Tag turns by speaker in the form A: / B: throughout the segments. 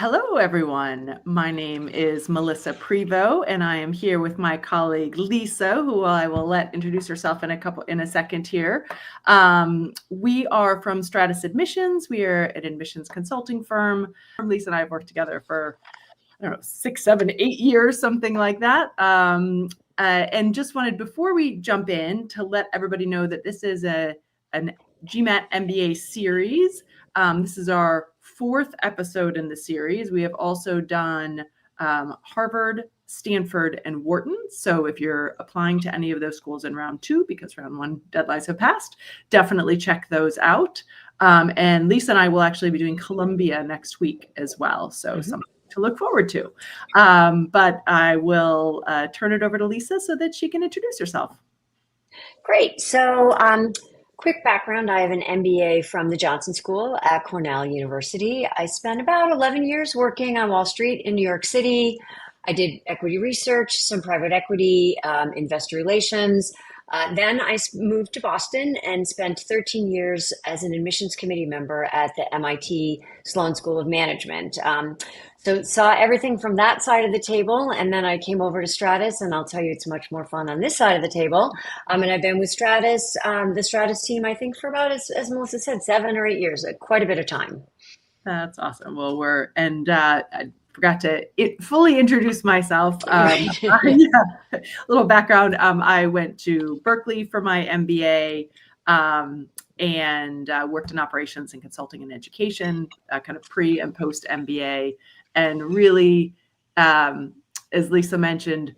A: Hello, everyone. My name is Melissa Prevost, and I am here with my colleague Lisa, who I will let introduce herself in a second here. We are from Stratus Admissions. We are an admissions consulting firm. Lisa and I have worked together for, I don't know, 6, 7, 8 years, something like that. And just wanted, before we jump in, to let everybody know that this is an GMAT MBA series. This is our 4th episode in the series. We have also done Harvard, Stanford, and Wharton. So if you're applying to any of those schools in round 2, because round 1 deadlines have passed, definitely check those out. And Lisa and I will actually be doing Columbia next week as well. So something to look forward to. But I will turn it over to Lisa so that she can introduce herself.
B: Great. So, quick background, I have an MBA from the Johnson School at Cornell University. I spent about 11 years working on Wall Street in New York City. I did equity research, some private equity, investor relations. Then I moved to Boston and spent 13 years as an admissions committee member at the MIT Sloan School of Management. So saw everything from that side of the table, and then I came over to Stratus, and I'll tell you it's much more fun on this side of the table. And I've been with Stratus, the Stratus team, I think, for about, as Melissa said, 7 or 8 years, quite a bit of time.
A: That's awesome. Well, I forgot to fully introduce myself.
B: Right.
A: A little background. I went to Berkeley for my MBA and worked in operations and consulting and education, kind of pre and post MBA. And really, as Lisa mentioned,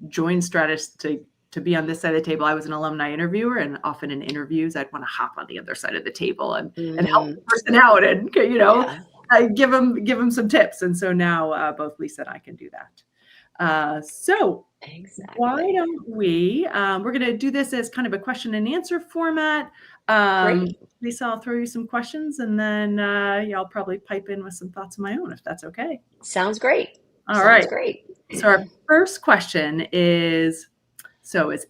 A: joined Stratus to be on this side of the table. I was an alumni interviewer, and often in interviews, I'd want to hop on the other side of the table and help the person out and, I give them some tips. And so now both Lisa and I can do that. So
B: Exactly.
A: why don't we're going to do this as kind of a question and answer format.
B: Great.
A: Lisa, I'll throw you some questions, and then I'll probably pipe in with some thoughts of my own, if that's okay.
B: Sounds great.
A: All right.
B: Great.
A: So our first question is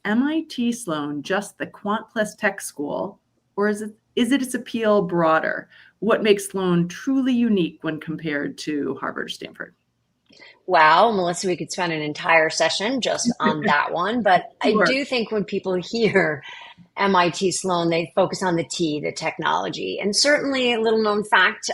A: MIT Sloan just the quant plus tech school, or is it its appeal broader? What makes Sloan truly unique when compared to Harvard or Stanford?
B: Wow, Melissa, we could spend an entire session just on that one. But
A: Sure.
B: I do think when people hear MIT Sloan, they focus on the T, the technology. And certainly a little known fact,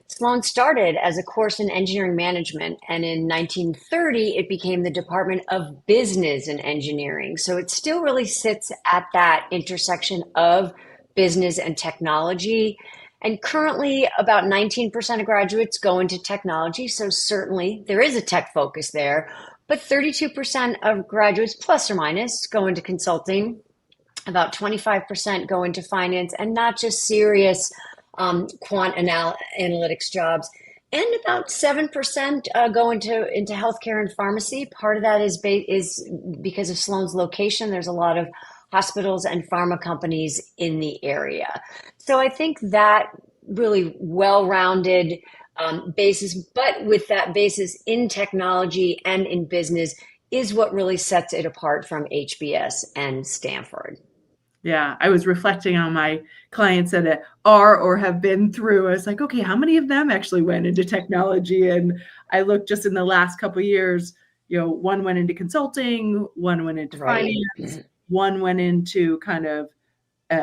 B: Sloan started as a course in engineering management. And in 1930, it became the Department of Business and Engineering. So it still really sits at that intersection of business and technology. And currently, about 19% of graduates go into technology. So certainly there is a tech focus there. But 32% of graduates, plus or minus, go into consulting. About 25% go into finance, and not just serious quant analytics jobs. And about 7% go into healthcare and pharmacy. Part of that is because of Sloan's location. There's a lot of hospitals and pharma companies in the area. So I think that really well-rounded basis, but with that basis in technology and in business, is what really sets it apart from HBS and Stanford.
A: Yeah, I was reflecting on my clients that are or have been through. I was like, okay, how many of them actually went into technology? And I looked just in the last couple of years, one went into consulting, one went into finance, one went into kind of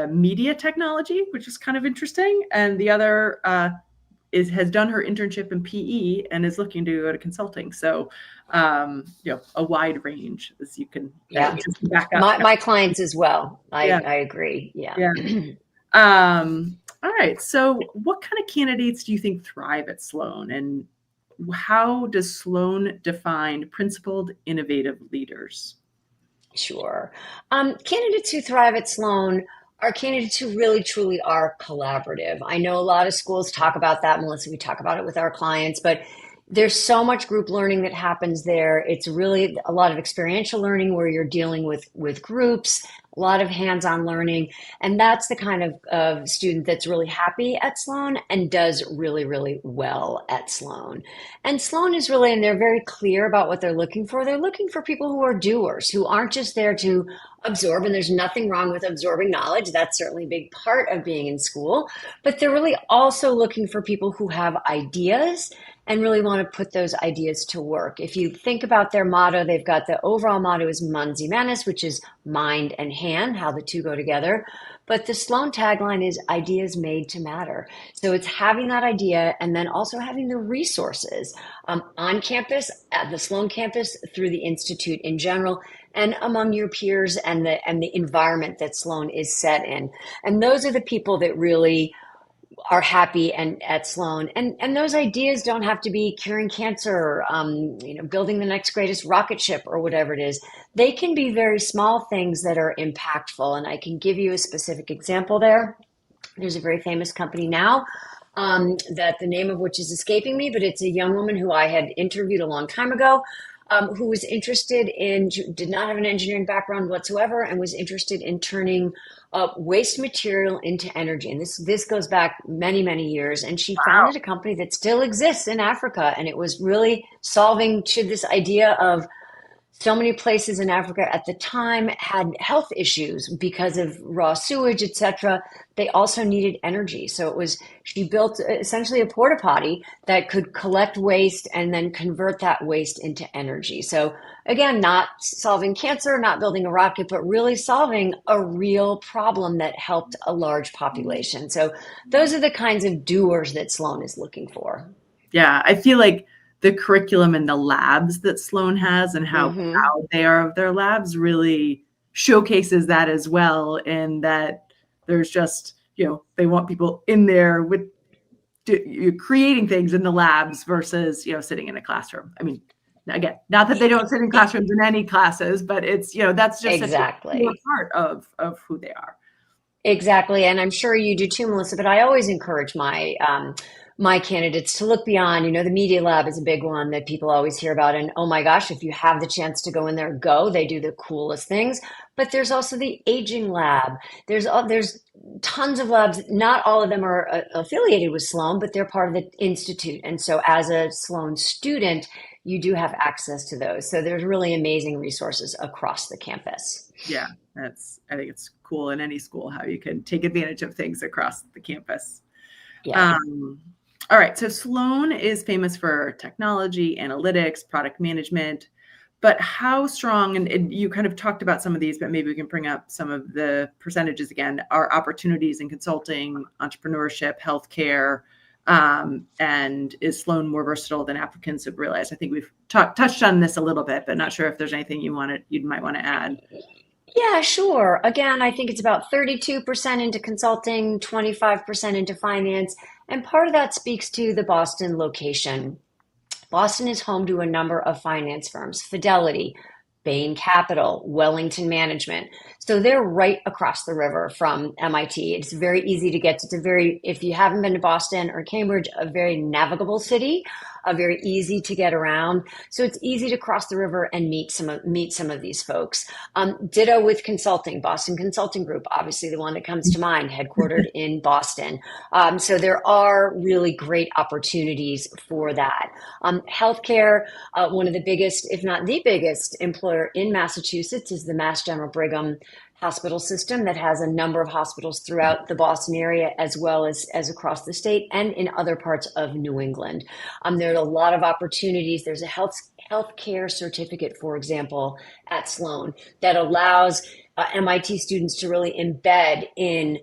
A: media technology, which is kind of interesting. And the other has done her internship in PE and is looking to go to consulting. So, a wide range, as you can just back up.
B: My clients as well. I agree. Yeah.
A: All right. So what kind of candidates do you think thrive at Sloan, and how does Sloan define principled, innovative leaders?
B: Sure. Candidates who thrive at Sloan are candidates who really, truly are collaborative. I know a lot of schools talk about that, Melissa. We talk about it with our clients, but there's so much group learning that happens there. It's really a lot of experiential learning where you're dealing with groups, a lot of hands-on learning. And that's the kind of student that's really happy at Sloan and does really, really well at Sloan. And Sloan is really, and they're very clear about what they're looking for. They're looking for people who are doers, who aren't just there to absorb, and there's nothing wrong with absorbing knowledge. That's certainly a big part of being in school, but they're really also looking for people who have ideas and really want to put those ideas to work. If you think about their motto, they've got the overall motto is Mans y Manus, which is mind and hand, how the two go together. But the Sloan tagline is ideas made to matter. So it's having that idea and then also having the resources on campus, at the Sloan campus, through the Institute in general, and among your peers and the environment that Sloan is set in. And those are the people that really are happy and at Sloan. And those ideas don't have to be curing cancer, building the next greatest rocket ship or whatever it is. They can be very small things that are impactful. And I can give you a specific example there. There's a very famous company now that the name of which is escaping me, but it's a young woman who I had interviewed a long time ago, who was interested in, did not have an engineering background whatsoever, and was interested in turning waste material into energy. And this goes back many, many years. And she founded a company that still exists in Africa. And it was really solving to this idea of so many places in Africa at the time had health issues because of raw sewage, etc. They also needed energy. So she built essentially a porta potty that could collect waste and then convert that waste into energy. So again, not solving cancer, not building a rocket, but really solving a real problem that helped a large population. So those are the kinds of doers that Sloan is looking for.
A: Yeah, I feel like the curriculum and the labs that Sloan has and how proud they are of their labs really showcases that as well. And that there's just, they want people in there with creating things in the labs versus, sitting in a classroom. I mean, again, not that they don't sit in classrooms in any classes, but it's, that's just
B: exactly
A: a part of who they are.
B: Exactly. And I'm sure you do too, Melissa, but I always encourage my candidates to look beyond. The media lab is a big one that people always hear about. And oh my gosh, if you have the chance to go in there, go. They do the coolest things. But there's also the aging lab. There's tons of labs. Not all of them are affiliated with Sloan, but they're part of the institute. And so as a Sloan student, you do have access to those. So there's really amazing resources across the campus.
A: Yeah, I think it's cool in any school how you can take advantage of things across the campus.
B: Yeah.
A: All right. So Sloan is famous for technology, analytics, product management, but how strong, and you kind of talked about some of these, but maybe we can bring up some of the percentages again, are opportunities in consulting, entrepreneurship, healthcare, and is Sloan more versatile than applicants have realized? I think we've touched on this a little bit, but not sure if there's anything you might want to add.
B: Yeah, sure. Again, I think it's about 32% into consulting, 25% into finance. And part of that speaks to the Boston location. Boston is home to a number of finance firms, Fidelity, Bain Capital, Wellington Management. So they're right across the river from MIT. It's very easy to get to. If you haven't been to Boston or Cambridge, a very navigable city, very easy to get around. So it's easy to cross the river and meet some of these folks. Ditto with consulting, Boston Consulting Group, obviously the one that comes to mind, headquartered in Boston. So there are really great opportunities for that. Healthcare, one of the biggest, if not the biggest employer in Massachusetts is the Mass General Brigham hospital system that has a number of hospitals throughout the Boston area, as well as across the state and in other parts of New England. There are a lot of opportunities. There's a healthcare certificate, for example, at Sloan that allows MIT students to really embed in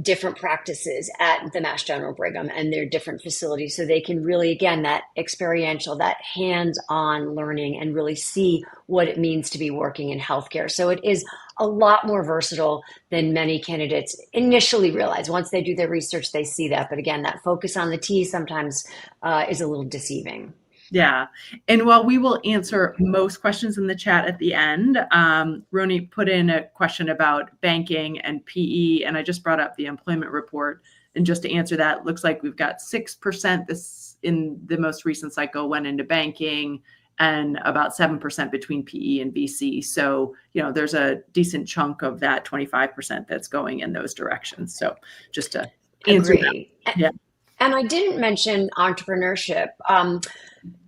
B: different practices at the Mass General Brigham and their different facilities. So they can really, again, that experiential, that hands-on learning and really see what it means to be working in healthcare. So it is a lot more versatile than many candidates initially realize. Once they do their research, they see that. But again, that focus on the T sometimes is a little deceiving.
A: Yeah. And while we will answer most questions in the chat at the end, Roni put in a question about banking and PE, and I just brought up the employment report. And just to answer that, looks like we've got 6% this in the most recent cycle went into banking and about 7% between PE and VC. So, there's a decent chunk of that 25% that's going in those directions. So just to answer that. Yeah.
B: And I didn't mention entrepreneurship.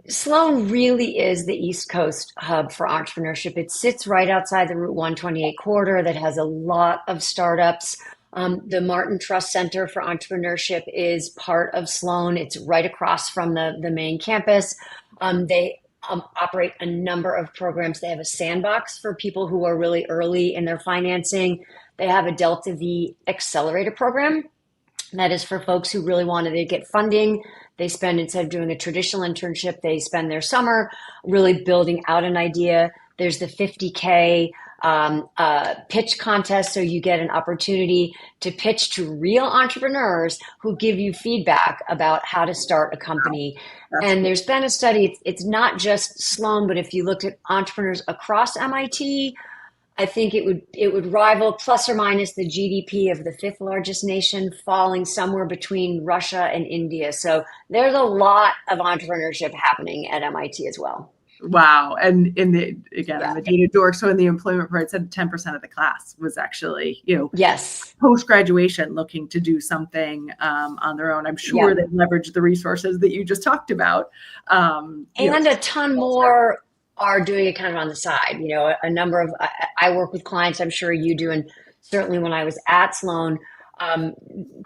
B: Sloan really is the East Coast hub for entrepreneurship. It sits right outside the Route 128 corridor that has a lot of startups The Martin Trust Center for Entrepreneurship is part of Sloan. It's right across from the main campus. They operate a number of programs. They have a sandbox for people who are really early in their financing. They have a Delta V accelerator program that is for folks who really wanted to get funding. They spend, instead of doing a traditional internship, they spend their summer really building out an idea. There's the 50K pitch contest, so you get an opportunity to pitch to real entrepreneurs who give you feedback about how to start a company. And there's been a study, it's not just Sloan, but if you looked at entrepreneurs across MIT, I think it would rival plus or minus the GDP of the fifth largest nation, falling somewhere between Russia and India. So there's a lot of entrepreneurship happening at MIT as well.
A: Wow. And I'm a data dork. So in the employment report, it said 10% of the class was actually,
B: yes,
A: post-graduation looking to do something on their own. I'm sure they leveraged the resources that you just talked about.
B: And a ton more are doing it kind of on the side. A number of, I work with clients, I'm sure you do. And certainly when I was at Sloan,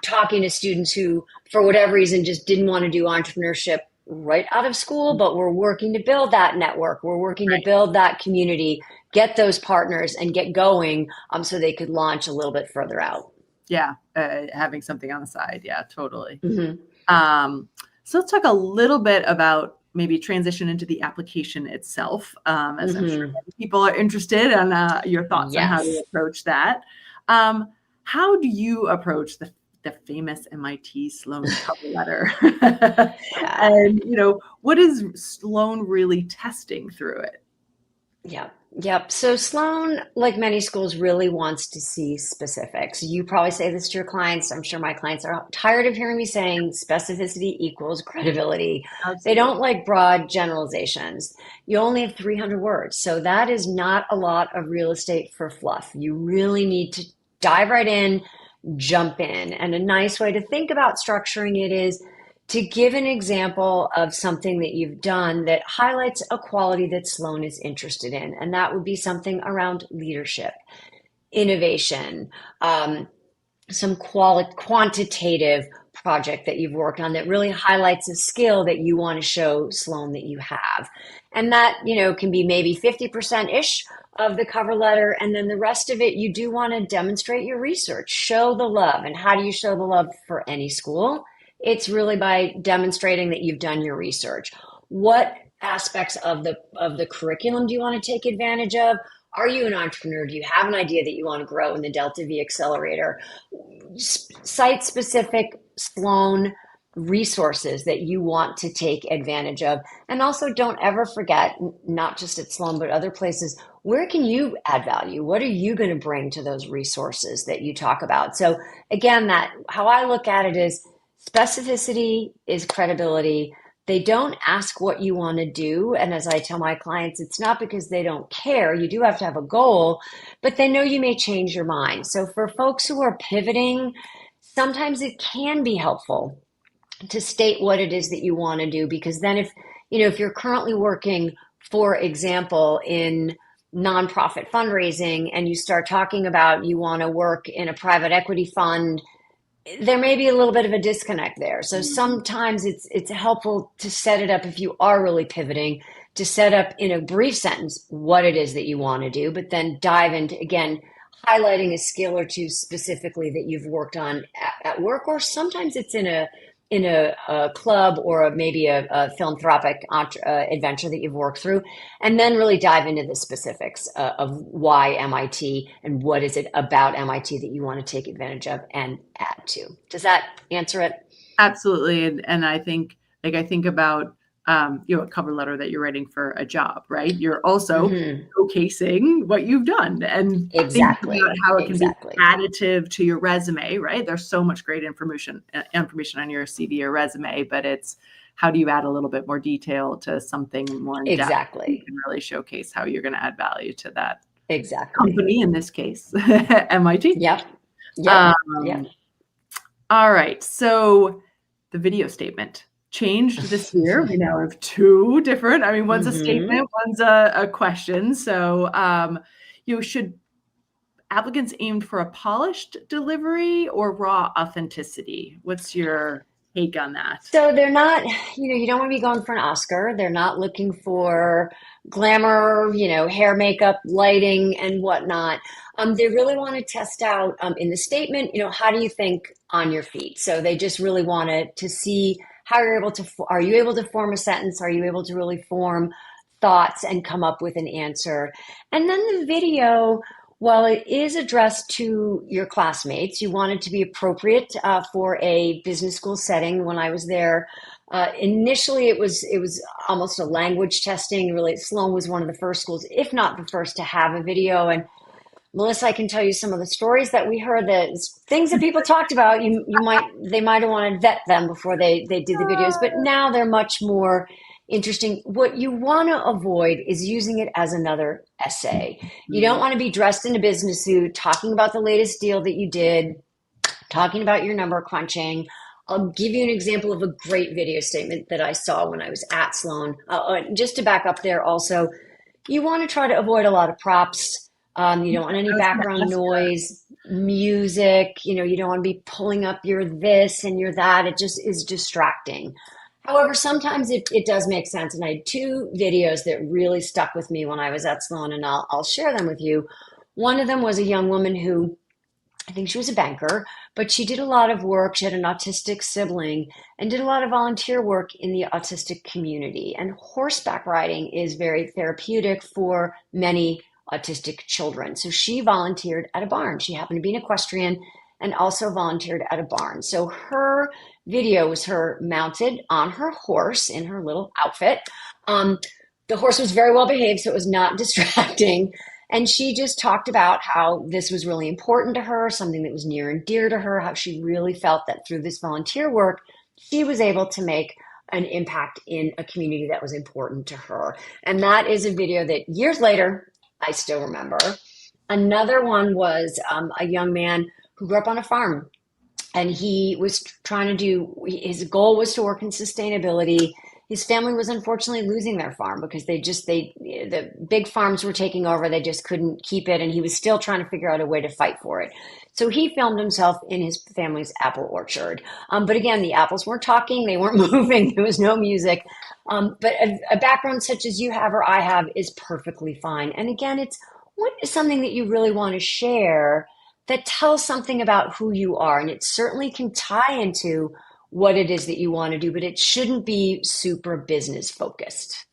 B: talking to students who, for whatever reason, just didn't want to do entrepreneurship right out of school, but we're working to build that network. We're working to build that community, get those partners and get going so they could launch a little bit further out.
A: Yeah. Having something on the side. Yeah, totally.
B: Mm-hmm.
A: So let's talk a little bit about maybe transition into the application itself, as I'm sure many people are interested in your thoughts on how to approach that. How do you approach the famous MIT Sloan cover letter? And, what is Sloan really testing through it?
B: Yep. So Sloan, like many schools, really wants to see specifics. You probably say this to your clients. I'm sure my clients are tired of hearing me saying specificity equals credibility. Absolutely. They don't like broad generalizations. You only have 300 words. So that is not a lot of real estate for fluff. You really need to dive right in, jump in. And a nice way to think about structuring it is to give an example of something that you've done that highlights a quality that Sloan is interested in. And that would be something around leadership, innovation, some quantitative project that you've worked on that really highlights a skill that you want to show Sloan that you have. And that, can be maybe 50%-ish of the cover letter. And then the rest of it, you do want to demonstrate your research, show the love. And how do you show the love for any school? It's really by demonstrating that you've done your research. What aspects of the curriculum do you want to take advantage of? Are you an entrepreneur? Do you have an idea that you want to grow in the Delta V Accelerator? Site-specific Sloan resources that you want to take advantage of. And also don't ever forget, not just at Sloan, but other places, where can you add value? What are you going to bring to those resources that you talk about? So again, how I look at it is specificity is credibility. They don't ask what you want to do. And as I tell my clients, it's not because they don't care. You do have to have a goal, but they know you may change your mind. So for folks who are pivoting, sometimes it can be helpful to state what it is that you want to do, because then if you're currently working, for example, in nonprofit fundraising and you start talking about you want to work in a private equity fund, there may be a little bit of a disconnect there. So sometimes it's helpful to set it up, if you are really pivoting, to set up in a brief sentence what it is that you want to do, but then dive into, again, highlighting a skill or two specifically that you've worked on at work, or sometimes it's in a club or maybe a philanthropic adventure that you've worked through, and then really dive into the specifics of why MIT and what is it about MIT that you want to take advantage of and add to. Does that answer it?
A: Absolutely. And I think about a cover letter that you're writing for a job, right? You're also showcasing what you've done and
B: exactly
A: about how it can be additive to your resume, right? There's so much great information on your CV or resume, but it's how do you add a little bit more detail to something more in depth?
B: Exactly.
A: You can really showcase how you're going to add value to that
B: company,
A: in this case, MIT.
B: Yep.
A: All right. So the video statement changed this year. We now have two different, one's a statement, one's a question. So applicants aimed for a polished delivery or raw authenticity? What's your take on that?
B: So they're not, you don't want to be going for an Oscar. They're not looking for glamour, hair, makeup, lighting, and whatnot. They really want to test out in the statement, how do you think on your feet? So they just really wanted to see how are you able to form a sentence? Are you able to really form thoughts and come up with an answer? And then the video, while it is addressed to your classmates, you want it to be appropriate for a business school setting. When I was there, initially it was almost a language testing. Really, Sloan was one of the first schools, if not the first, to have a video. And Melissa, I can tell you some of the stories that we heard, that things that people talked about. They might have wanted to vet them before they did the videos, but now they're much more interesting. What you want to avoid is using it as another essay. You don't want to be dressed in a business suit, talking about the latest deal that you did, talking about your number crunching. I'll give you an example of a great video statement that I saw when I was at Sloan. Just to back up there also, you want to try to avoid a lot of props. You don't want any background noise, music. You don't want to be pulling up your this and your that. It just is distracting. However, sometimes it does make sense. And I had two videos that really stuck with me when I was at Sloan, and I'll share them with you. One of them was a young woman who, I think she was a banker, but she did a lot of work. She had an autistic sibling and did a lot of volunteer work in the autistic community. And horseback riding is very therapeutic for many autistic children. So she volunteered at a barn. She happened to be an equestrian and also volunteered at a barn. So her video was her mounted on her horse in her little outfit. The horse was very well behaved, so it was not distracting. And she just talked about how this was really important to her, something that was near and dear to her, how she really felt that through this volunteer work, she was able to make an impact in a community that was important to her. And that is a video that years later, I still remember. Another one was a young man who grew up on a farm, and he was his goal was to work in sustainability. His family was unfortunately losing their farm because the big farms were taking over. They just couldn't keep it, and he was still trying to figure out a way to fight for it. So he filmed himself in his family's apple orchard. But again, the apples weren't talking, they weren't moving, there was no music. But a background such as you have or I have is perfectly fine. And again, it's what is something that you really want to share that tells something about who you are. And it certainly can tie into what it is that you want to do, but it shouldn't be super business focused.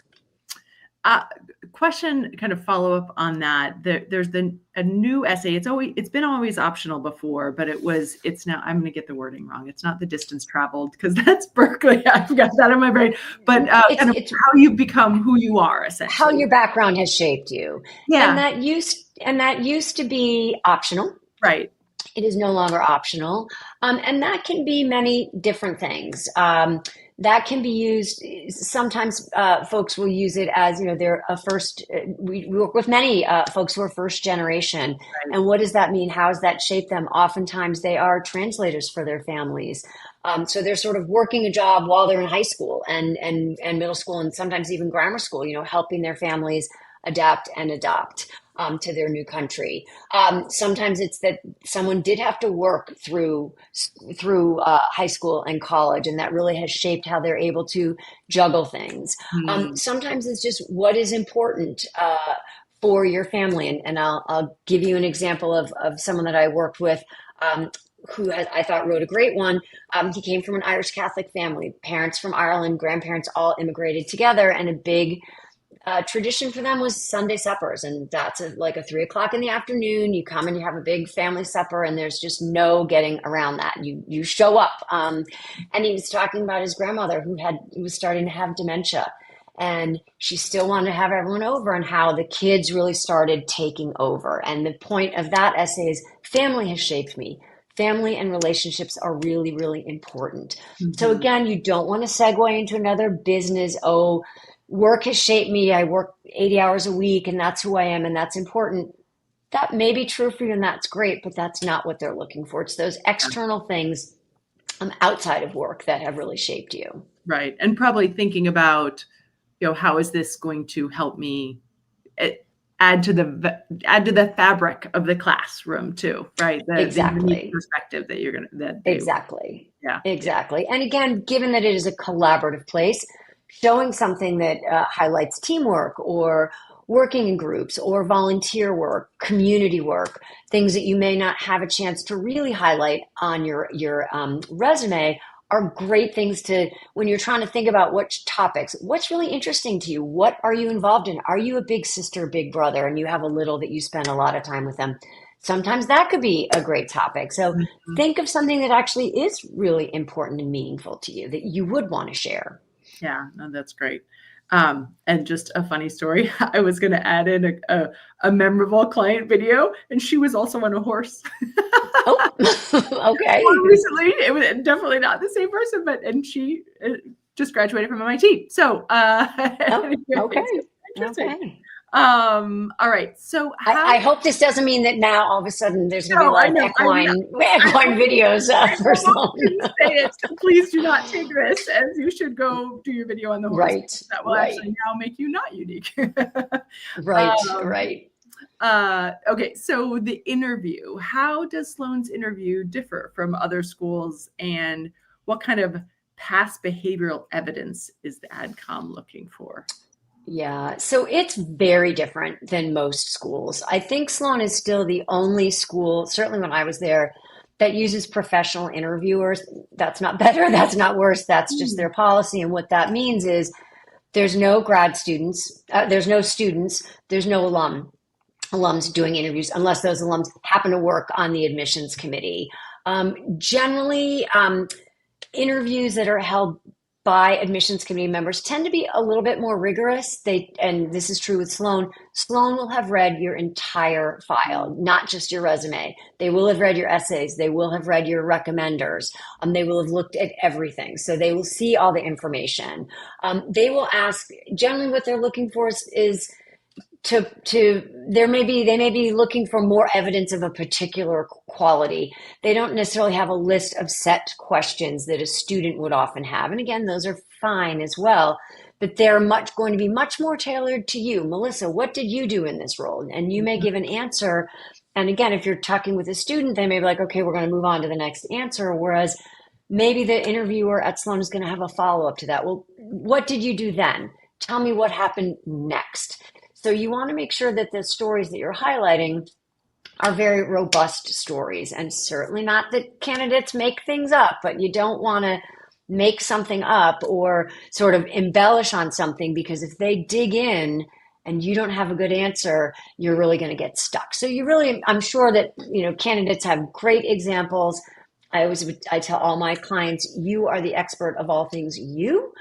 A: Question, kind of follow up on that. There's a new essay. It's been always optional before, but it's now, I'm going to get the wording wrong. It's not the distance traveled, because that's Berkeley. I've got that in my brain. But it's how you become who you are, essentially.
B: How your background has shaped you.
A: Yeah.
B: And that used to be optional.
A: Right.
B: It is no longer optional. And that can be many different things. That can be used, sometimes folks will use it as, they're a first, we work with many folks who are first generation. Right. And what does that mean? How does that shape them? Oftentimes they are translators for their families. So they're sort of working a job while they're in high school and middle school, and sometimes even grammar school, helping their families adapt and adopt to their new country. Sometimes it's that someone did have to work through high school and college, and that really has shaped how they're able to juggle things. Sometimes it's just what is important for your family. And I'll give you an example of someone that I worked with who I thought wrote a great one. He came from an Irish Catholic family, parents from Ireland, grandparents all immigrated together, and a big tradition for them was Sunday suppers. And that's like a 3:00 in the afternoon. You come and you have a big family supper, and there's just no getting around that. You show up. And he was talking about his grandmother who was starting to have dementia, and she still wanted to have everyone over, and how the kids really started taking over. And the point of that essay is family has shaped me. Family and relationships are really, really important. Mm-hmm. So again, you don't want to segue into another business. Oh, work has shaped me. I work 80 hours a week, and that's who I am, and that's important. That may be true for you, and that's great, but that's not what they're looking for. It's those external things outside of work that have really shaped you.
A: Right. And probably thinking about, how is this going to help me add to the fabric of the classroom too, right? The unique
B: Exactly.
A: perspective that you're gonna that they
B: Exactly.
A: yeah.
B: Exactly. And again, given that it is a collaborative place, showing something that highlights teamwork or working in groups or volunteer work, community work, things that you may not have a chance to really highlight on your resume are great things to when you're trying to think about which topics, what's really interesting to you, what are you involved in? Are you a big sister, big brother, and you have a little that you spend a lot of time with them? Sometimes that could be a great topic. So
A: Mhm.
B: think of something that actually is really important and meaningful to you that you would want to share.
A: Yeah, no, that's great. And just a funny story, I was going to add in a memorable client video, and she was also on a horse.
B: Oh,
A: More
B: okay.
A: recently, it was definitely not the same person, and she just graduated from MIT. So,
B: Oh,
A: anyways,
B: okay.
A: interesting.
B: Okay.
A: All right. So
B: I
A: how?
B: hope this doesn't mean that now all of a sudden there's going to be a
A: No,
B: lot
A: I
B: of
A: know.
B: equine videos
A: I
B: for
A: almost
B: Sloan.
A: didn't say it. So please do not take this, as you should go do your video on the horse.
B: Right,
A: That will
B: right,
A: actually now make you not unique.
B: right,
A: um,
B: right.
A: okay, so the interview. How does Sloan's interview differ from other schools, and what kind of past behavioral evidence is the AdCom looking for?
B: Yeah, so it's very different than most schools. I think Sloan is still the only school, certainly when I was there, that uses professional interviewers. That's not better, that's not worse, that's just
A: Hmm.
B: their policy. And what that means is there's no grad students, there's no students, there's no alums doing interviews unless those alums happen to work on the admissions committee. Generally, interviews that are held by admissions committee members tend to be a little bit more rigorous. And this is true with Sloan. Sloan will have read your entire file, not just your resume. They will have read your essays. They will have read your recommenders. They will have looked at everything. So they will see all the information. They will ask, generally what they're looking for is they may be looking for more evidence of a particular quality. They don't necessarily have a list of set questions that a student would often have, and again, those are fine as well, but they're going to be much more tailored to you. Melissa, what did you do in this role? And you may give an answer, and again, if you're talking with a student, they may be like, okay, we're going to move on to the next answer, whereas maybe the interviewer at Sloan is going to have a follow-up to that. Well, what did you do then? Tell me what happened next. So you want to make sure that the stories that you're highlighting are very robust stories, and certainly not that candidates make things up, but you don't want to make something up or sort of embellish on something, because if they dig in and you don't have a good answer, you're really going to get stuck. So I'm sure that, candidates have great examples. I tell all my clients, you are the expert of all things you.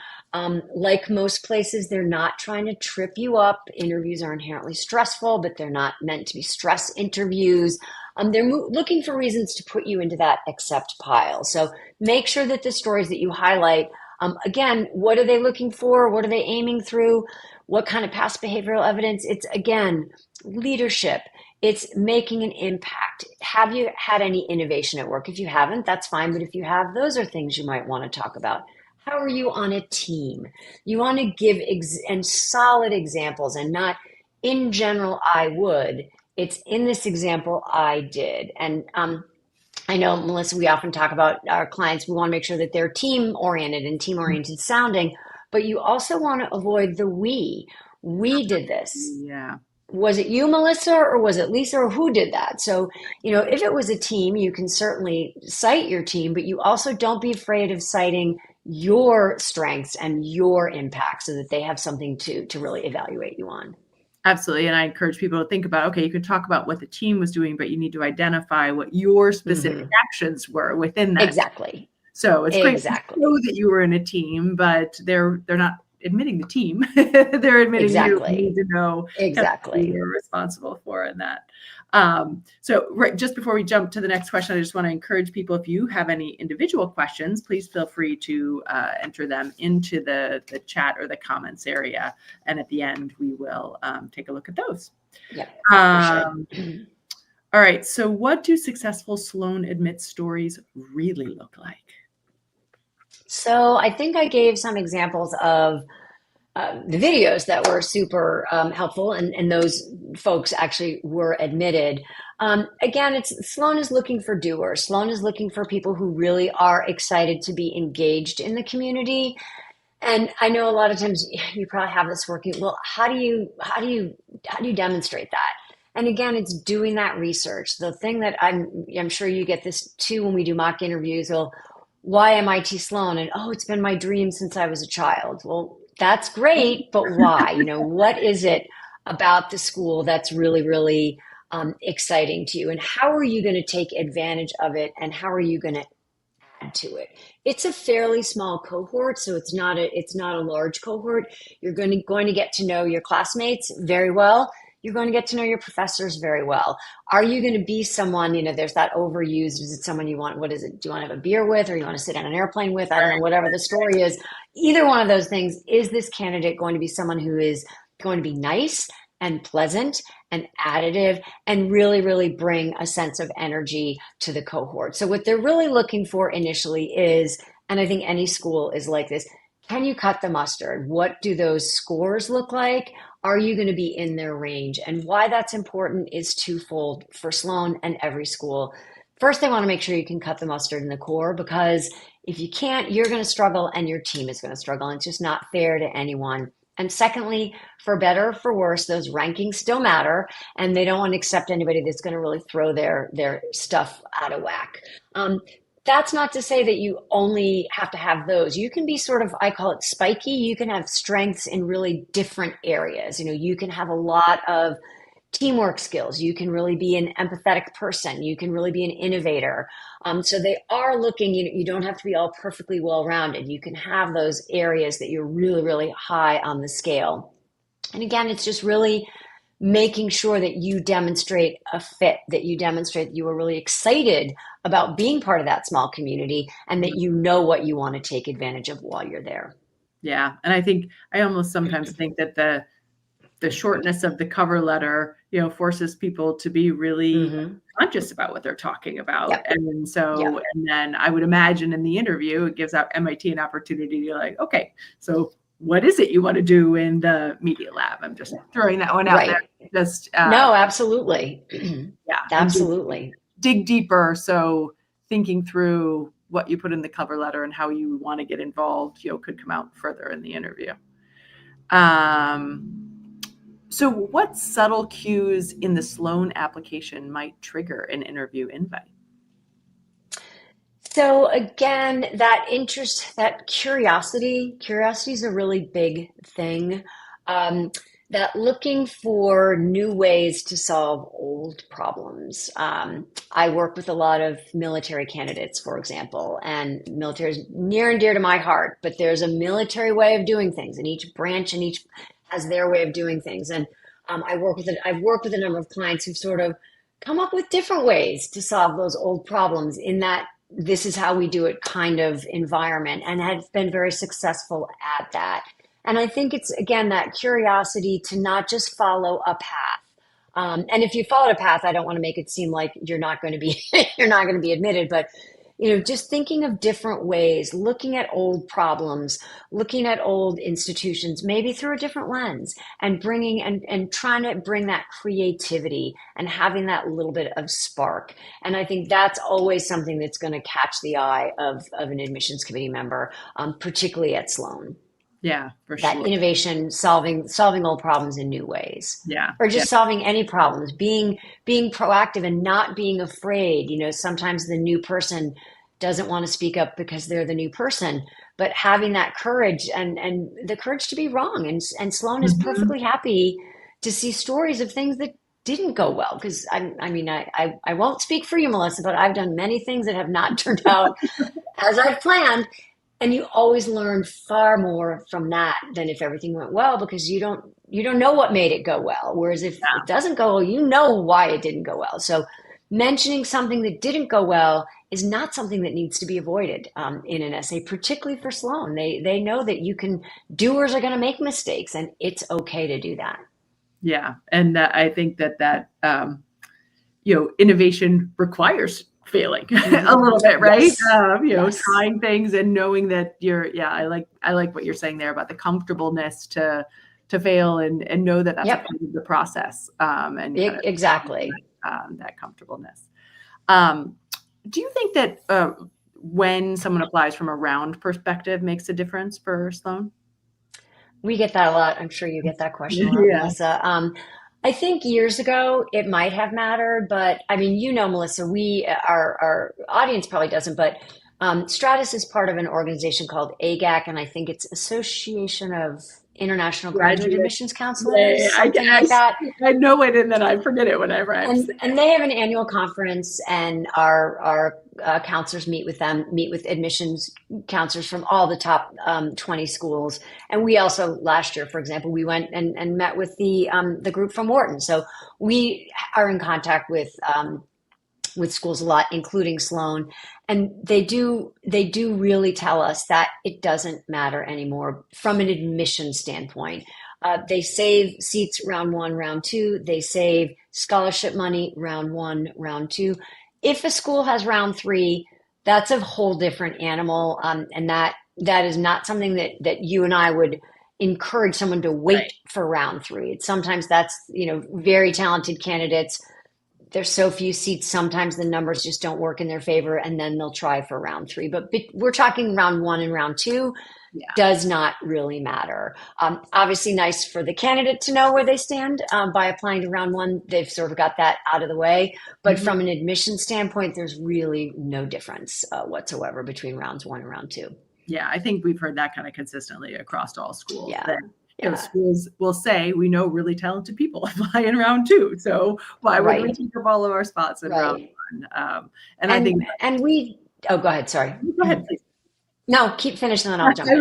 B: Like most places, they're not trying to trip you up. Interviews are inherently stressful, but they're not meant to be stress interviews. They're looking for reasons to put you into that accept pile. So make sure that the stories that you highlight, again, what are they looking for? What are they aiming through? What kind of past behavioral evidence? It's, again, leadership. It's making an impact. Have you had any innovation at work? If you haven't, that's fine. But if you have, those are things you might want to talk about. How are you on a team? You want to give and solid examples, and not in general, I would. It's in this example, I did. And I know, Melissa, we often talk about our clients. We want to make sure that they're team oriented and team oriented sounding, but you also want to avoid the we. We did this.
A: Yeah.
B: Was it you, Melissa, or was it Lisa, or who did that? So, if it was a team, you can certainly cite your team, but you also don't be afraid of citing your strengths and your impact so that they have something to really evaluate you on.
A: Absolutely. And I encourage people to think about, okay, you can talk about what the team was doing, but you need to identify what your specific
B: Mm-hmm.
A: actions were within that team.
B: Exactly.
A: So it's great to know
B: Exactly.
A: that you were in a team, but they're not admitting the team. They're admitting you need
B: Exactly.
A: to know kind of who
B: Exactly.
A: you're responsible for in that. So right, just before we jump to the next question, I just want to encourage people, if you have any individual questions, please feel free to enter them into the chat or the comments area. And at the end, we will take a look at those.
B: Yeah, for sure.
A: All right. So what do successful Sloan Admit stories really look like?
B: So I think I gave some examples of the videos that were super helpful, and those folks actually were admitted. Again, Sloan is looking for doers. Sloan is looking for people who really are excited to be engaged in the community. And I know a lot of times you probably have this working. Well, how do you demonstrate that? And again, it's doing that research. The thing that I'm sure you get this too when we do mock interviews. Well, why MIT Sloan? And oh, it's been my dream since I was a child. Well, that's great, but why? What is it about the school that's really, really exciting to you? And how are you going to take advantage of it? And how are you going to add to it? It's a fairly small cohort, so it's not a large cohort. You're going to get to know your classmates very well. You're going to get to know your professors very well. Are you going to be someone, there's that overused, is it someone you want, what is it? Do you want to have a beer with, or you want to sit on an airplane with? I don't know, whatever the story is. Either one of those things, is this candidate going to be someone who is going to be nice and pleasant and additive and really, really bring a sense of energy to the cohort? So what they're really looking for initially is, and I think any school is like this, can you cut the mustard? What do those scores look like? Are you going to be in their range? And why that's important is twofold for Sloan and every school. First, they want to make sure you can cut the mustard in the core, because if you can't, you're going to struggle and your team is going to struggle. And it's just not fair to anyone. And secondly, for better or for worse, those rankings still matter, and they don't want to accept anybody that's going to really throw their stuff out of whack. That's not to say that you only have to have those. You can be sort of, I call it spiky. You can have strengths in really different areas. You can have a lot of teamwork skills. You can really be an empathetic person. You can really be an innovator. So they are looking, you don't have to be all perfectly well-rounded. You can have those areas that you're really, really high on the scale. And again, it's just really making sure that you demonstrate a fit, that you demonstrate that you are really excited about being part of that small community, and that you know what you want to take advantage of while you're there.
A: Yeah. And I think I almost sometimes think that the shortness of the cover letter, forces people to be really conscious about what they're talking about.
B: Yep.
A: And so,
B: Yep.
A: and then I would imagine in the interview, it gives out MIT an opportunity to like, okay, so what is it you want to do in the media lab? I'm just throwing that one out there. Just
B: no, absolutely.
A: Yeah,
B: absolutely.
A: Dig deeper. So thinking through what you put in the cover letter and how you want to get involved, could come out further in the interview. So what subtle cues in the Sloan application might trigger an interview invite?
B: So again, that interest, that curiosity is a really big thing. That looking for new ways to solve old problems. I work with a lot of military candidates, for example, and military is near and dear to my heart, but there's a military way of doing things, and each branch and each has their way of doing things. And I've worked with a number of clients who've sort of come up with different ways to solve those old problems in that this is how we do it kind of environment, and have been very successful at that. And I think it's, again, that curiosity to not just follow a path. And if you followed a path, I don't want to make it seem like you're not going to be admitted, but just thinking of different ways, looking at old problems, looking at old institutions, maybe through a different lens, and bringing and trying to bring that creativity and having that little bit of spark. And I think that's always something that's going to catch the eye of an admissions committee member, particularly at Sloan.
A: Yeah, for sure.
B: That innovation, solving old problems in new ways.
A: Yeah.
B: Or just solving any problems, being proactive and not being afraid. Sometimes the new person doesn't want to speak up because they're the new person, but having that courage and the courage to be wrong. And Sloan is perfectly happy to see stories of things that didn't go well. Because I won't speak for you, Melissa, but I've done many things that have not turned out as I've planned. And you always learn far more from that than if everything went well, because you don't know what made it go well. Whereas if it doesn't go well, you know why it didn't go well. So mentioning something that didn't go well is not something that needs to be avoided in an essay, particularly for Sloan. They know that doers are going to make mistakes, and it's okay to do that.
A: Yeah. And I think that innovation requires failing a little bit, right?
B: Yes.
A: Trying things and knowing that I like what you're saying there about the comfortableness to fail and know that that's a part of the process, and
B: exactly.
A: that comfortableness. Do you think that when someone applies from a round perspective makes a difference for Sloan?
B: We get that a lot. I'm sure you get that question a lot, Melissa. I think years ago it might have mattered, but I mean, Melissa, our audience probably doesn't, but Stratus is part of an organization called AGAC, and I think it's Association of International Graduate Admissions Counselors, something like that.
A: I know it, and then I forget it whenever
B: and they have an annual conference, and our counselors meet with admissions counselors from all the top 20 schools. And we also, last year, for example, we went and met with the group from Wharton. So we are in contact with schools a lot, including Sloan. And they do really tell us that it doesn't matter anymore from an admission standpoint. They save seats round one, round two. They save scholarship money round one, round two. If a school has round three, that's a whole different animal. And that is not something that you and I would encourage someone to wait for round three. Sometimes that's, very talented candidates. There's so few seats. Sometimes the numbers just don't work in their favor, and then they'll try for round three. But we're talking round one and round two. Does not really matter. Obviously nice for the candidate to know where they stand by applying to round one. They've sort of got that out of the way. But from an admission standpoint, there's really no difference whatsoever between rounds one and round two.
A: Yeah, I think we've heard that kind of consistently across all schools.
B: Yeah.
A: Schools will say, we know really talented people apply in round two. So why would we take up all of our spots in round one? I think...
B: Oh, go ahead. Sorry.
A: Go ahead, please.
B: No, keep finishing and I'll jump in.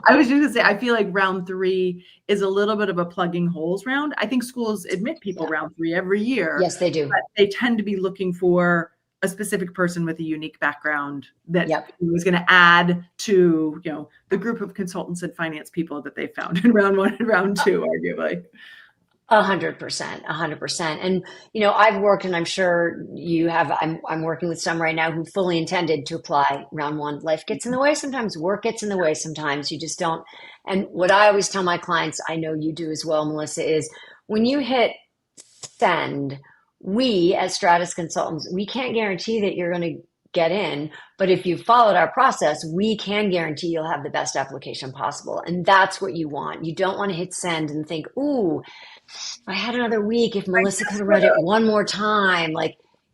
A: I was just going to say, I feel like round three is a little bit of a plugging holes round. I think schools admit people round three every year.
B: Yes, they do.
A: But they tend to be looking for a specific person with a unique background that was going to add to, the group of consultants and finance people that they found in round one and round two, arguably.
B: 100%. And, I've worked, and I'm sure you have, I'm working with some right now who fully intended to apply round one. Life gets in the way sometimes, work gets in the way sometimes, you just don't. And what I always tell my clients, I know you do as well, Melissa, is when you hit send, we as Stratus consultants, we can't guarantee that you're going to get in, but if you followed our process, we can guarantee you'll have the best application possible. And that's what you want. You don't want to hit send and think, ooh, if I had another week, if Melissa could have read it one more time,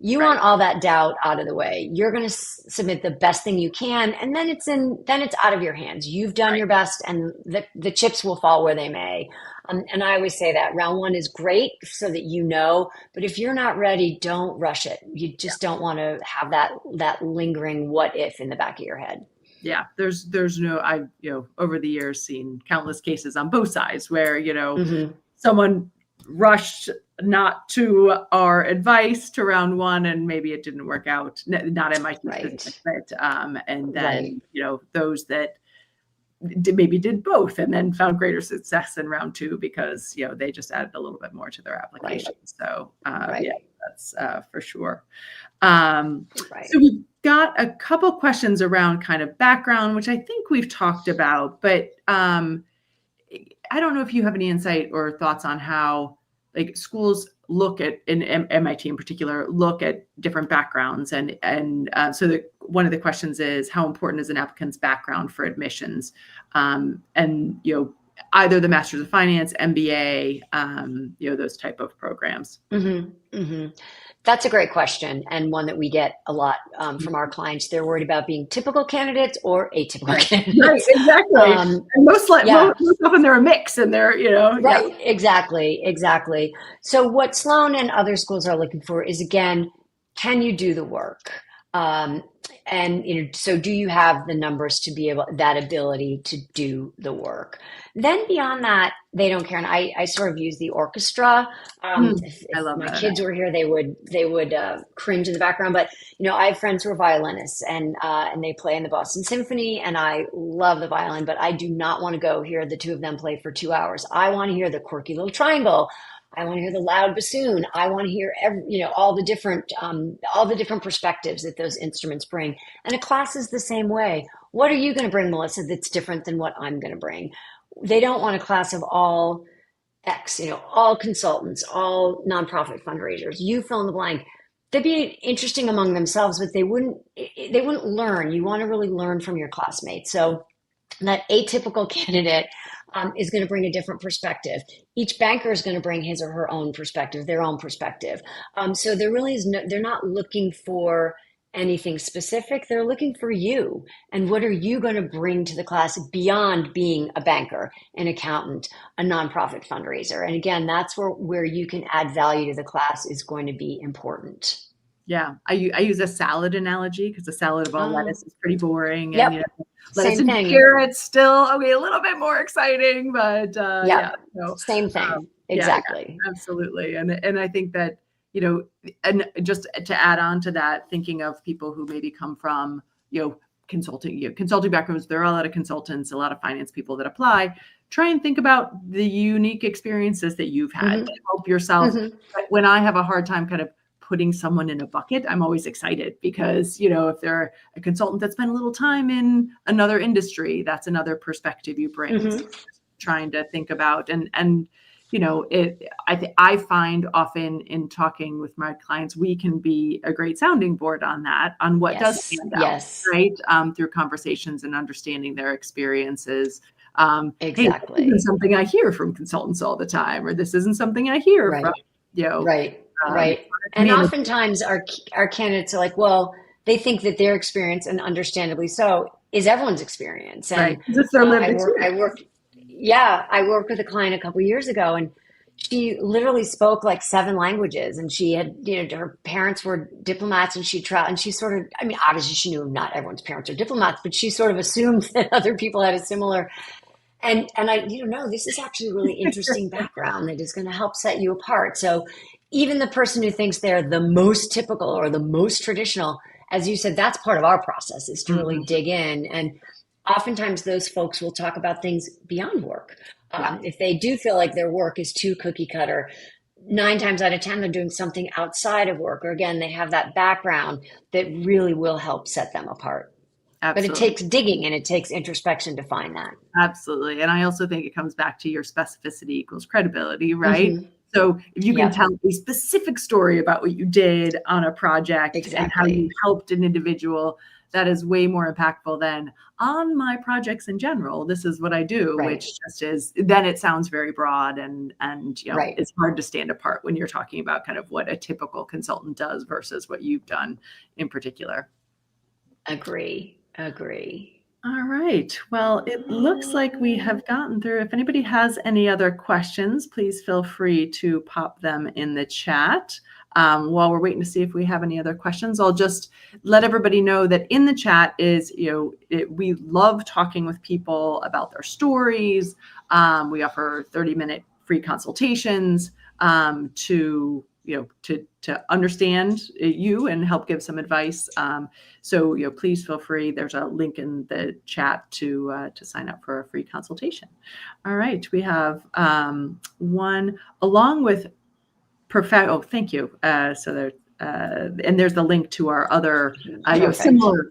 B: you want all that doubt out of the way. You're going to submit the best thing you can, and then it's out of your hands. You've done your best, and the chips will fall where they may. And I always say that round one is great so that but if you're not ready, don't rush it. You just don't want to have that lingering what if in the back of your head.
A: Yeah, there's no, I've, over the years seen countless cases on both sides where, someone rushed not to our advice to round one, and maybe it didn't work out, not MIT fit. And then, those that maybe did both and then found greater success in round two because, they just added a little bit more to their application. So, that's for sure. So we've got a couple questions around kind of background, which I think we've talked about, but I don't know if you have any insight or thoughts on how schools look at, in MIT in particular, look at different backgrounds. And so one of the questions is, how important is an applicant's background for admissions? And, either the Masters of Finance, MBA, those type of programs.
B: That's a great question, and one that we get a lot from our clients. They're worried about being typical candidates or atypical candidates.
A: Right, exactly. And most often they're a mix, and they're,
B: Right, exactly. So what Sloan and other schools are looking for is, again, can you do the work? And so do you have the numbers to be that ability to do the work? Then beyond that, they don't care. And I sort of use the orchestra. If
A: I love
B: my
A: that.
B: kids were here, they would cringe in the background. But I have friends who are violinists, and they play in the Boston Symphony, and I love the violin. But I do not want to go hear the two of them play for 2 hours. I want to hear the quirky little triangle I want to hear the loud bassoon. I want to hear all the different perspectives that those instruments bring. And a class is the same way. What are you going to bring, Melissa, that's different than what I'm going to bring? They don't want a class of all X, all consultants, all nonprofit fundraisers. You fill in the blank. They'd be interesting among themselves, but they wouldn't learn. You want to really learn from your classmates. So that atypical candidate is going to bring a different perspective. Each banker is going to bring his or her own perspective, their own perspective. So there really is they're not looking for anything specific. They're looking for you. And what are you going to bring to the class beyond being a banker, an accountant, a nonprofit fundraiser? And again, that's where you can add value to the class is going to be important.
A: Yeah, I use a salad analogy because a salad of all lettuce is pretty boring.
B: Yep.
A: And lettuce
B: Same
A: and
B: thing.
A: carrots still okay, a little bit more exciting, but yeah. So,
B: same thing. Exactly.
A: Yeah, absolutely. And I think that, and just to add on to that, thinking of people who maybe come from, consulting backgrounds, there are a lot of consultants, a lot of finance people that apply. Try and think about the unique experiences that you've had to help yourself. When I have a hard time kind of putting someone in a bucket, I'm always excited because, if they're a consultant that spent a little time in another industry, that's another perspective you bring. So trying to think about I find often in talking with my clients, we can be a great sounding board on that, on what does stand out, right? Through conversations and understanding their experiences.
B: Exactly.
A: Hey, this isn't something I hear from consultants all the time, or this isn't something I hear from,
B: Right. And oftentimes our candidates are like, well, they think that their experience, and understandably so, is everyone's experience. And
A: it's their lived experience.
B: I worked with a client a couple of years ago, and she literally spoke like 7 languages, and she had, her parents were diplomats, and she traveled, and she sort of, obviously she knew not everyone's parents are diplomats, but she sort of assumed that other people had a similar, and I, no, this is actually a really interesting background that is going to help set you apart. So even the person who thinks they're the most typical or the most traditional, as you said, that's part of our process, is to really dig in. And oftentimes those folks will talk about things beyond work. If they do feel like their work is too cookie cutter, 9 times out of 10, they're doing something outside of work. Or again, they have that background that really will help set them apart. Absolutely. But it takes digging and it takes introspection to find that.
A: Absolutely. And I also think it comes back to your specificity equals credibility, right? So if you can tell a specific story about what you did on a project and how you helped an individual, that is way more impactful than on my projects in general. This is what I do, which just is, then it sounds very broad and it's hard to stand apart when you're talking about kind of what a typical consultant does versus what you've done in particular.
B: Agree.
A: All right. Well, it looks like we have gotten through. If anybody has any other questions, please feel free to pop them in the chat. While we're waiting to see if we have any other questions, I'll just let everybody know that in the chat is, we love talking with people about their stories. We offer 30-minute free consultations to understand you and help give some advice. So please feel free. There's a link in the chat to sign up for a free consultation. All right, we have one along with thank you. So there, and there's the link to our other similar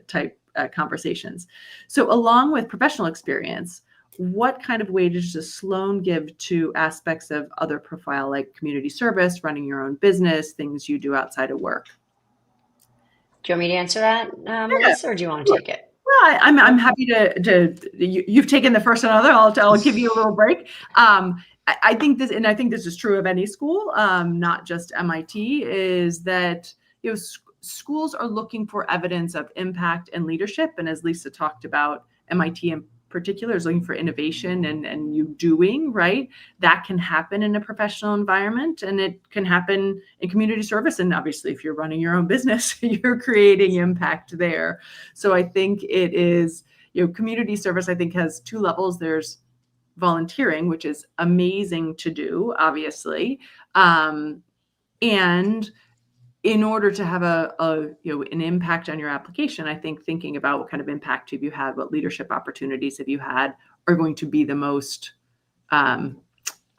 A: type conversations. So along with professional experience, what kind of weightage does Sloan give to aspects of other profile, like community service, running your own business, things you do outside of work?
B: Do you want me to answer that, Melissa, or do you want to take it?
A: Well, I'm happy to you've taken the first and other. I'll give you a little break. I think this is true of any school, not just MIT, is that schools are looking for evidence of impact and leadership. And as Lisa talked about, MIT in particular is looking for innovation and you doing, right? That can happen in a professional environment, and it can happen in community service. And obviously, if you're running your own business, you're creating impact there. So I think it is, community service, I think, has 2 levels. There's volunteering, which is amazing to do, obviously. And in order to have an impact on your application, I think thinking about what kind of impact have you had, what leadership opportunities have you had, are going to be the most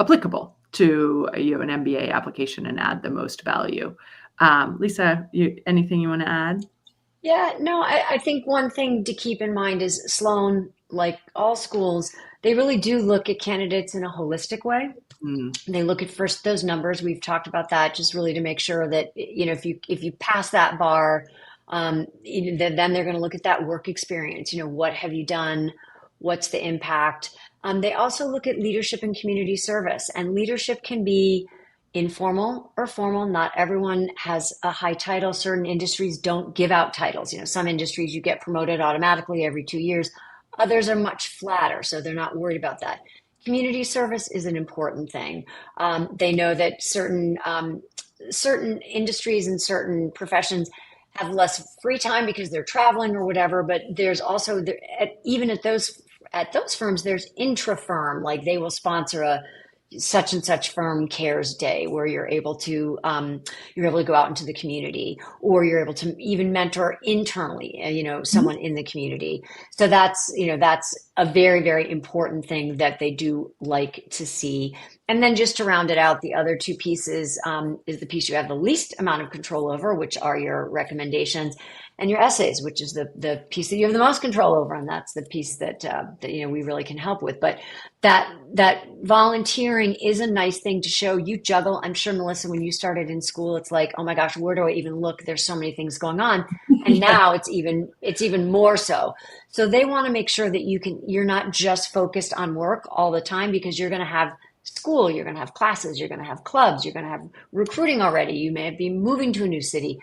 A: applicable to an MBA application and add the most value. Lisa, anything you want to add?
B: Yeah, no, I think one thing to keep in mind is Sloan, like all schools, they really do look at candidates in a holistic way.
A: Mm,
B: They look at first those numbers. We've talked about that, just really to make sure that, if you pass that bar, then they're going to look at that work experience. What have you done? What's the impact? They also look at leadership and community service, and leadership can be informal or formal. Not everyone has a high title. Certain industries don't give out titles. Some industries you get promoted automatically every 2 years. Others are much flatter, so they're not worried about that. Community service is an important thing. They know that certain industries and certain professions have less free time because they're traveling or whatever. But there's also even at those firms, there's intra-firm, like they will sponsor a such and such firm cares day where you're able to go out into the community, or you're able to even mentor internally, someone in the community. So that's a very, very important thing that they do like to see. And then just to round it out, the other two pieces is the piece you have the least amount of control over, which are your recommendations, and your essays, which is the piece that you have the most control over, and that's the piece that we really can help with. But that volunteering is a nice thing to show. You juggle. I'm sure, Melissa, when you started in school, it's like, oh my gosh, where do I even look? There's so many things going on, and now it's even more so. So they want to make sure that you're not just focused on work all the time, because you're going to have school, you're going to have classes, you're going to have clubs, you're going to have recruiting already. You may be moving to a new city.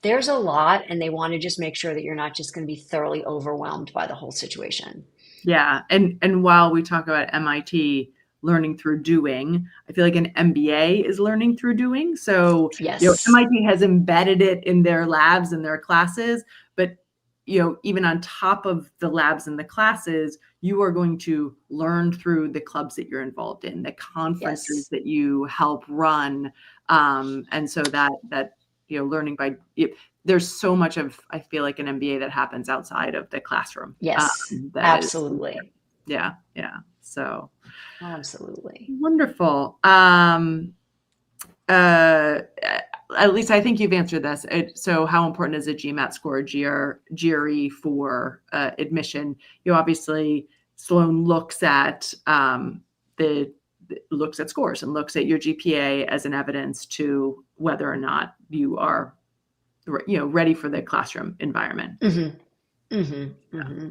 B: There's a lot, and they want to just make sure that you're not just going to be thoroughly overwhelmed by the whole situation.
A: Yeah. And while we talk about MIT learning through doing, I feel like an MBA is learning through doing. So,
B: Yes.
A: MIT has embedded it in their labs and their classes, but, even on top of the labs and the classes, you are going to learn through the clubs that you're involved in, the conferences that you help run. And so that learning by, there's so much of, I feel like, an MBA that happens outside of the classroom.
B: Yes, absolutely.
A: Yeah. So
B: absolutely
A: wonderful. At least I think you've answered this. So how important is a GMAT score, GRE for admission? Obviously Sloan looks at scores and looks at your GPA as an evidence to whether or not you are ready for the classroom environment.
B: Mm-hmm. Mm-hmm. Mm-hmm.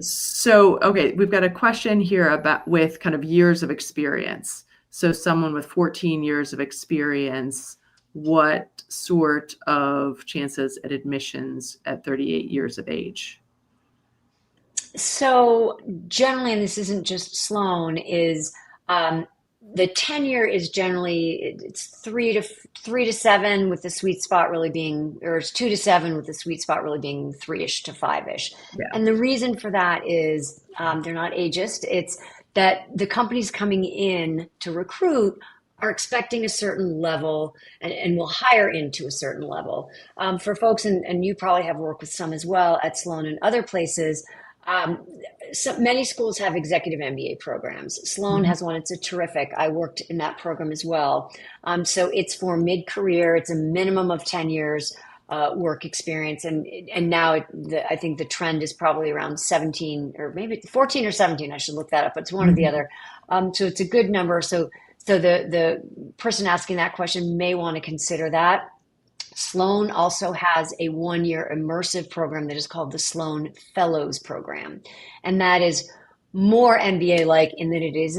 A: So, okay, we've got a question here with kind of years of experience. So someone with 14 years of experience, what sort of chances at admissions at 38 years of age?
B: So generally, and this isn't just Sloan, is the tenure is generally it's 3 to 7, with the sweet spot really being, or it's 2 to 7 with the sweet spot really being 3-ish to 5-ish.
A: Yeah.
B: And the reason for that is they're not ageist. It's that the companies coming in to recruit are expecting a certain level and will hire into a certain level. For folks, and you probably have worked with some as well at Sloan and other places, so many schools have executive MBA programs. Sloan has one. It's a terrific. I worked in that program as well. So it's for mid-career. It's a minimum of 10 years work experience. And now I think the trend is probably around 17, or maybe 14 or 17. I should look that up. It's one or the other. So it's a good number. So the person asking that question may want to consider that. Sloan also has a 1-year immersive program that is called the Sloan Fellows Program. And that is more MBA-like in that it is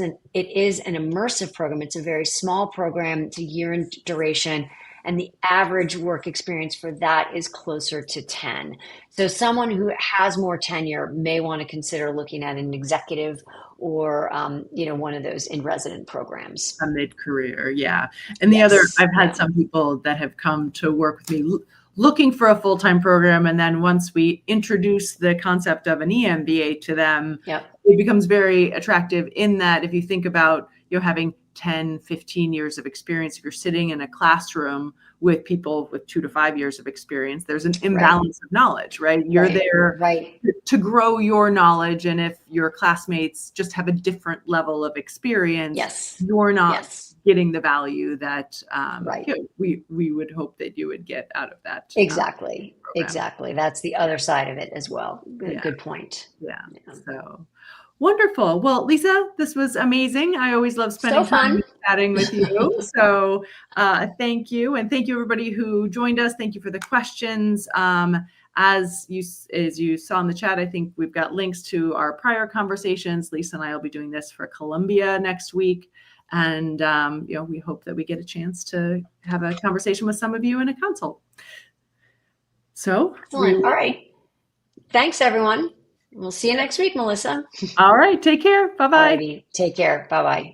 B: an immersive program. It's a very small program. It's a year in duration. And the average work experience for that is closer to 10. So someone who has more tenure may want to consider looking at an executive or, one of those in-resident programs.
A: A mid-career, yeah. And the other, I've had some people that have come to work with me looking for a full-time program. And then once we introduce the concept of an EMBA to them, it becomes very attractive in that if you think about, having 10, 15 years of experience, if you're sitting in a classroom with people with 2 to 5 years of experience, there's an imbalance of knowledge, right? You're there to grow your knowledge. And if your classmates just have a different level of experience,
B: Yes.
A: you're not
B: Yes.
A: getting the value that
B: Right.
A: we would hope that you would get out of that.
B: Exactly.
A: Program.
B: Exactly. That's the other side of it as well.
A: Yeah.
B: Good point.
A: Yeah. So wonderful. Well, Lisa, this was amazing. I always love spending time chatting with you. So thank you. And thank you, everybody who joined us. Thank you for the questions. As you saw in the chat, I think we've got links to our prior conversations. Lisa and I will be doing this for Columbia next week. And we hope that we get a chance to have a conversation with some of you in a consult. So
B: excellent. All right. Thanks, everyone. We'll see you next week, Melissa.
A: All right. Take care. Bye-bye.
B: Alrighty. Take care. Bye-bye.